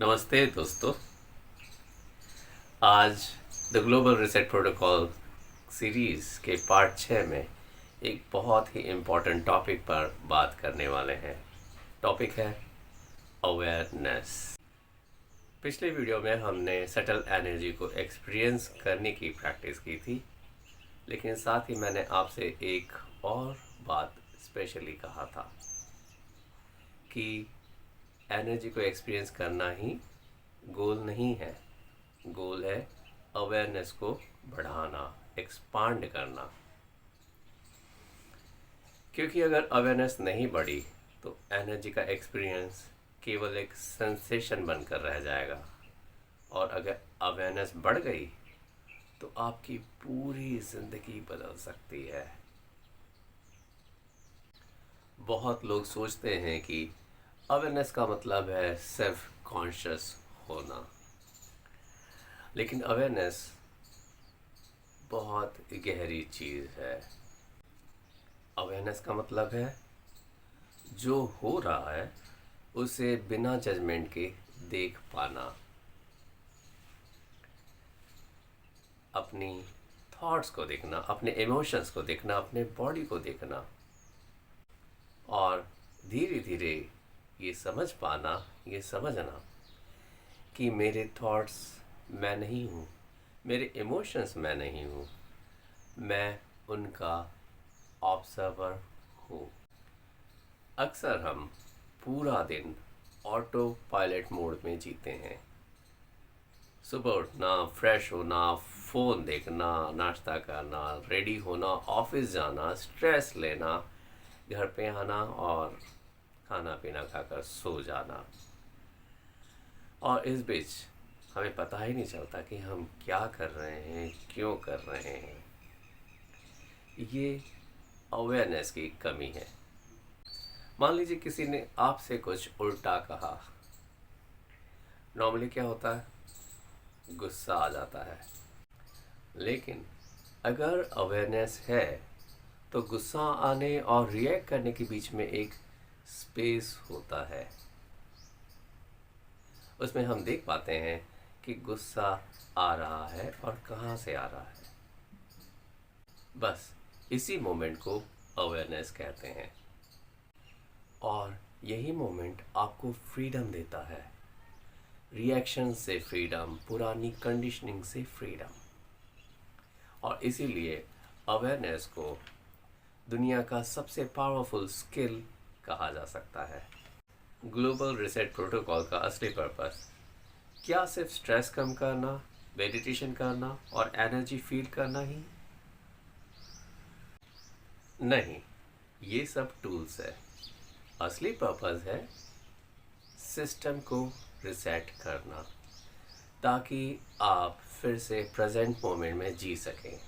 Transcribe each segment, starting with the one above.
नमस्ते दोस्तों। आज the global reset protocol series के पार्ट 6 में एक बहुत ही इम्पोर्टेंट टॉपिक पर बात करने वाले हैं। टॉपिक है अवेयरनेस। पिछले वीडियो में हमने सटल एनर्जी को एक्सपीरियंस करने की प्रैक्टिस की थी, लेकिन साथ ही मैंने आपसे एक और बात स्पेशली कहा था कि एनर्जी को एक्सपीरियंस करना ही गोल नहीं है। गोल है अवेयरनेस को बढ़ाना, एक्सपांड करना। क्योंकि अगर अवेयरनेस नहीं बढ़ी तो एनर्जी का एक्सपीरियंस केवल एक सेंसेशन बनकर रह जाएगा, और अगर अवेयरनेस बढ़ गई तो आपकी पूरी ज़िंदगी बदल सकती है। बहुत लोग सोचते हैं कि अवेयरनेस का मतलब है सिर्फ कॉन्शियस होना, लेकिन अवेयरनेस बहुत गहरी चीज़ है। अवेयरनेस का मतलब है जो हो रहा है उसे बिना जजमेंट के देख पाना, अपनी थॉट्स को देखना, अपने इमोशंस को देखना, अपने बॉडी को देखना, और धीरे धीरे ये समझ पाना, ये समझना कि मेरे थॉट्स मैं नहीं हूँ, मेरे इमोशंस मैं नहीं हूँ, मैं उनका ऑब्जर्वर हूँ। अक्सर हम पूरा दिन ऑटो पायलट मोड में जीते हैं। सुबह उठना, फ्रेश होना, फ़ोन देखना, नाश्ता करना, रेडी होना, ऑफिस जाना, स्ट्रेस लेना, घर पे आना और खाना पीना खाकर सो जाना। और इस बीच हमें पता ही नहीं चलता कि हम क्या कर रहे हैं, क्यों कर रहे हैं। ये अवेयरनेस की कमी है। मान लीजिए किसी ने आपसे कुछ उल्टा कहा। नॉर्मली क्या होता है, गुस्सा आ जाता है। लेकिन अगर अवेयरनेस है तो गुस्सा आने और रिएक्ट करने के बीच में एक स्पेस होता है। उसमें हम देख पाते हैं कि गुस्सा आ रहा है और कहाँ से आ रहा है। बस इसी मोमेंट को अवेयरनेस कहते हैं, और यही मोमेंट आपको फ्रीडम देता है। रिएक्शन से फ्रीडम, पुरानी कंडीशनिंग से फ्रीडम। और इसीलिए अवेयरनेस को दुनिया का सबसे पावरफुल स्किल कहा जा सकता है। ग्लोबल रिसेट प्रोटोकॉल का असली पर्पस क्या सिर्फ स्ट्रेस कम करना, मेडिटेशन करना और एनर्जी फील करना ही? नहीं, ये सब टूल्स है। असली पर्पस है सिस्टम को रिसेट करना, ताकि आप फिर से प्रेजेंट मोमेंट में जी सकें।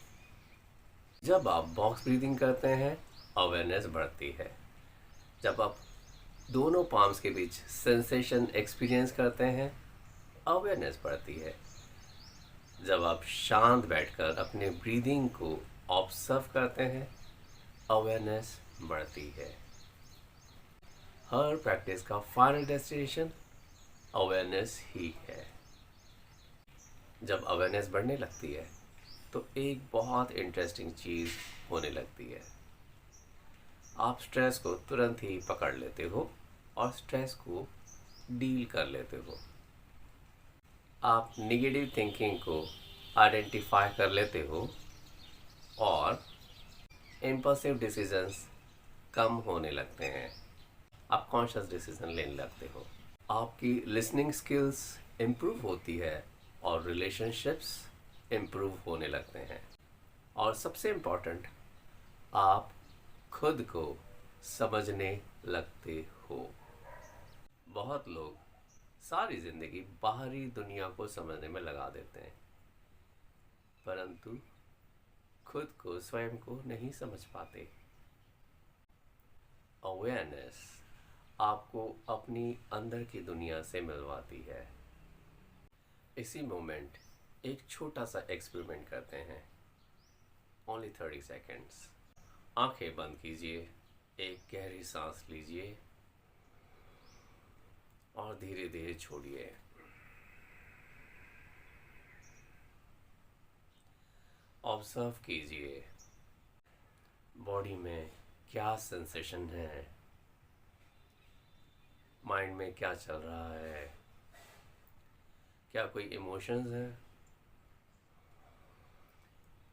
जब आप बॉक्स ब्रीदिंग करते हैं, अवेयरनेस बढ़ती है। जब आप दोनों पाम्स के बीच सेंसेशन एक्सपीरियंस करते हैं, अवेयरनेस बढ़ती है। जब आप शांत बैठकर अपने ब्रीदिंग को ऑब्जर्व करते हैं, अवेयरनेस बढ़ती है। हर प्रैक्टिस का फाइनल डेस्टिनेशन अवेयरनेस ही है। जब अवेयरनेस बढ़ने लगती है तो एक बहुत इंटरेस्टिंग चीज़ होने लगती है। आप स्ट्रेस को तुरंत ही पकड़ लेते हो और स्ट्रेस को डील कर लेते हो। आप नेगेटिव थिंकिंग को आइडेंटिफाई कर लेते हो और इम्पल्सिव डिसीजंस कम होने लगते हैं। आप कॉन्शियस डिसीजन लेने लगते हो। आपकी लिसनिंग स्किल्स इम्प्रूव होती है और रिलेशनशिप्स इम्प्रूव होने लगते हैं। और सबसे इम्पोर्टेंट, आप खुद को समझने लगते हो। बहुत लोग सारी ज़िंदगी बाहरी दुनिया को समझने में लगा देते हैं, परंतु खुद को, स्वयं को नहीं समझ पाते। अवेयरनेस आपको अपनी अंदर की दुनिया से मिलवाती है। इसी मोमेंट एक छोटा सा एक्सपेरिमेंट करते हैं। Only 30 seconds. आंखें बंद कीजिए, एक गहरी सांस लीजिए और धीरे धीरे छोड़िए। ऑब्जर्व कीजिए बॉडी में क्या सेंसेशन है, माइंड में क्या चल रहा है, क्या कोई इमोशंस हैं।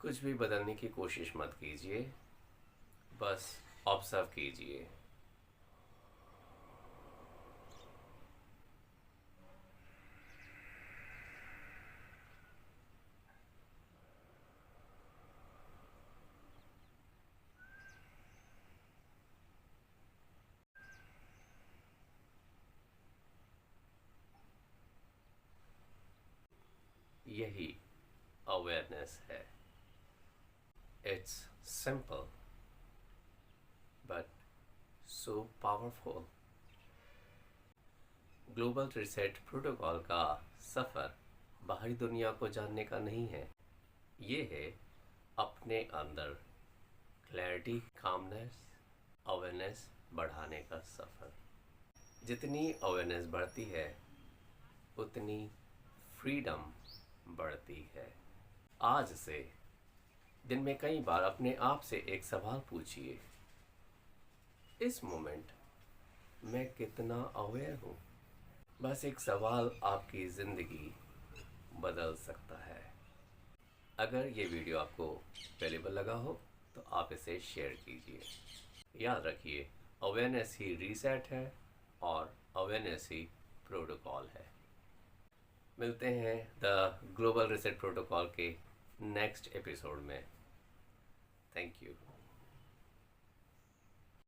कुछ भी बदलने की कोशिश मत कीजिए, बस ऑब्जर्व कीजिए। यही अवेयरनेस है। It's simple but so powerful. Global reset protocol का सफ़र बाहरी दुनिया को जानने का नहीं है, ये है अपने अंदर क्लैरिटी, कामनेस, अवेयरनेस बढ़ाने का सफ़र। जितनी अवेयरनेस बढ़ती है उतनी फ्रीडम बढ़ती है। आज से दिन में कई बार अपने आप से एक सवाल पूछिए, इस मोमेंट मैं कितना अवेयर हूँ। बस एक सवाल आपकी ज़िंदगी बदल सकता है। अगर ये वीडियो आपको वैल्यूबल लगा हो तो आप इसे शेयर कीजिए। याद रखिए, अवेयरनेस ही रीसेट है और अवेयरनेस ही प्रोटोकॉल है। मिलते हैं द ग्लोबल रीसेट प्रोटोकॉल के नेक्स्ट एपिसोड में। Thank you.